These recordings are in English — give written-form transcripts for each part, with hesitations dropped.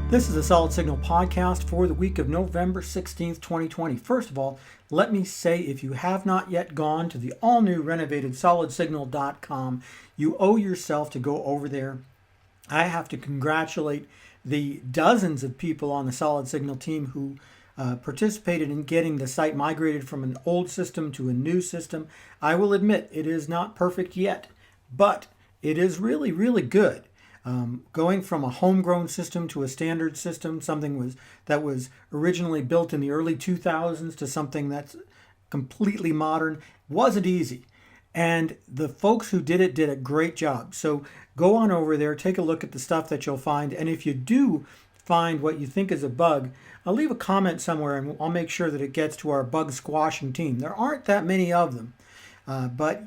This is a Solid Signal podcast for the week of November 16th, 2020. First of all, let me say if you have not yet gone to the all-new renovated solidsignal.com, you owe yourself to go over there. I have to congratulate the dozens of people on the Solid Signal team who participated in getting the site migrated from an old system to a new system. I will admit it is not perfect yet, but it is really, really good. Going from a homegrown system to a standard system, something that was originally built in the early 2000s to something that's completely modern, wasn't easy. And the folks who did it did a great job. So go on over there, take a look at the stuff that you'll find. And if you do find what you think is a bug, I'll leave a comment somewhere and I'll make sure that it gets to our bug squashing team. There aren't that many of them, but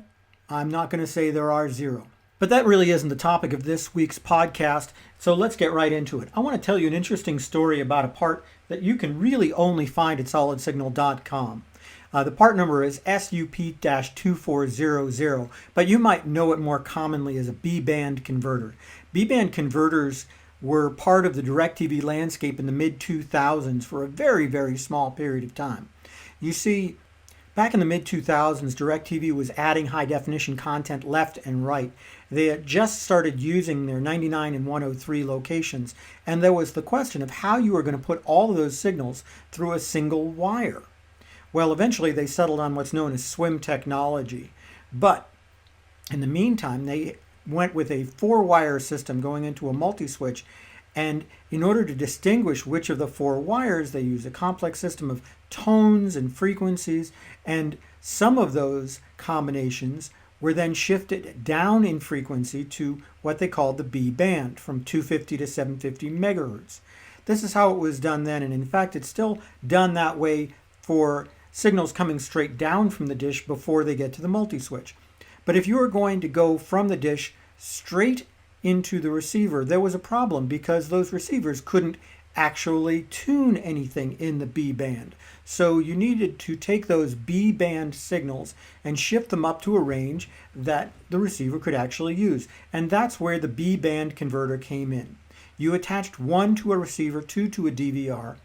I'm not going to say there are zero. But that really isn't the topic of this week's podcast, so let's get right into it. I want to tell you an interesting story about a part that you can really only find at solidsignal.com. The part number is SUP-2400, but you might know it more commonly as a B-band converter. B-band converters were part of the Directv landscape in the mid-2000s for a very, very small period of time. You see, back in the mid-2000s, Directv was adding high-definition content left and right. They had just started using their 99 and 103 locations, and there was the question of how you were going to put all of those signals through a single wire. Well, eventually they settled on what's known as swim technology. But in the meantime, they went with a 4-wire system going into a multi-switch, and in order to distinguish which of the 4 wires, they use a complex system of tones and frequencies, and some of those combinations were then shifted down in frequency to what they called the B-band, from 250 to 750 megahertz. This is how it was done then, and in fact it's still done that way for signals coming straight down from the dish before they get to the multi-switch. But if you were going to go from the dish straight into the receiver, there was a problem because those receivers couldn't actually tune anything in the B-band. So you needed to take those B-band signals and shift them up to a range that the receiver could actually use. And that's where the B-band converter came in. You attached one to a receiver, two to a DVR,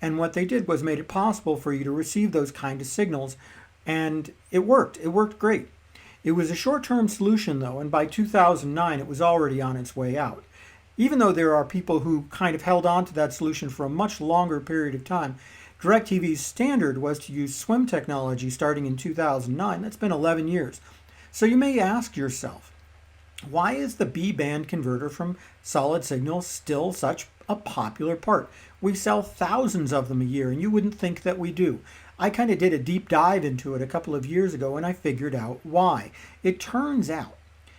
and what they did was made it possible for you to receive those kind of signals, and it worked. It worked great. It was a short-term solution though, and by 2009 it was already on its way out. Even though there are people who kind of held on to that solution for a much longer period of time, DirecTV's standard was to use swim technology starting in 2009. That's been 11 years. So you may ask yourself, why is the B-band converter from Solid Signal still such a popular part? We sell thousands of them a year, and you wouldn't think that we do. I kind of did a deep dive into it a couple of years ago, and I figured out why. It turns out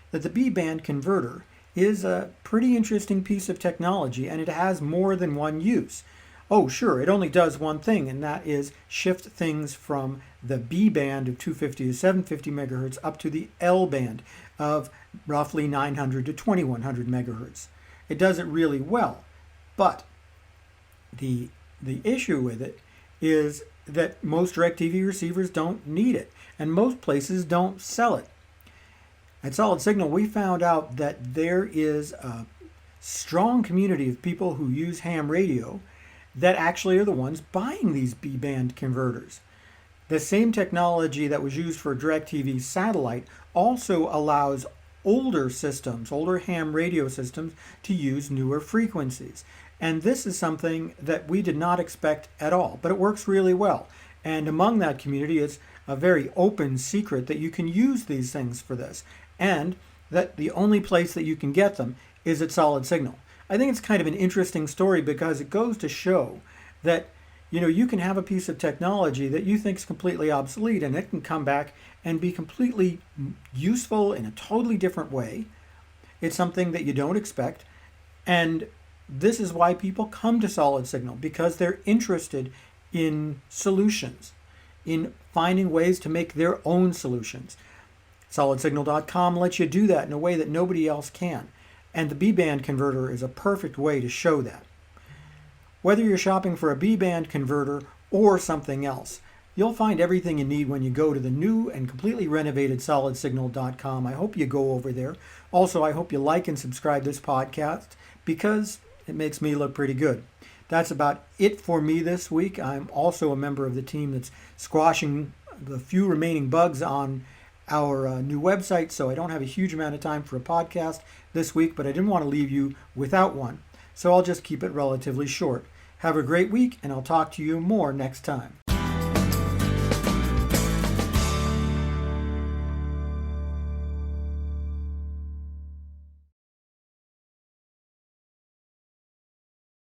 that the B-band converter is a pretty interesting piece of technology, and it has more than one use. Oh, sure, it only does one thing, and that is shift things from the B-band of 250 to 750 megahertz up to the L-band of roughly 900 to 2100 megahertz. It does it really well, but the issue with it is that most DirecTV receivers don't need it, and most places don't sell it. At Solid Signal, we found out that there is a strong community of people who use ham radio that actually are the ones buying these B-band converters. The same technology that was used for DirecTV satellite also allows older systems, older ham radio systems, to use newer frequencies. And this is something that we did not expect at all, but it works really well. And among that community, it's a very open secret that you can use these things for this, and that the only place that you can get them is at Solid Signal. I think it's kind of an interesting story because it goes to show that you can have a piece of technology that you think is completely obsolete, and it can come back and be completely useful in a totally different way. It's something that you don't expect, and this is why people come to Solid Signal, because they're interested in solutions, in finding ways to make their own solutions. SolidSignal.com lets you do that in a way that nobody else can, and the B-band converter is a perfect way to show that. Whether you're shopping for a B-band converter or something else, you'll find everything you need when you go to the new and completely renovated SolidSignal.com. I hope you go over there. Also, I hope you like and subscribe this podcast because it makes me look pretty good. That's about it for me this week. I'm also a member of the team that's squashing the few remaining bugs on our new website, so I don't have a huge amount of time for a podcast this week, but I didn't want to leave you without one. So I'll just keep it relatively short. Have a great week, and I'll talk to you more next time.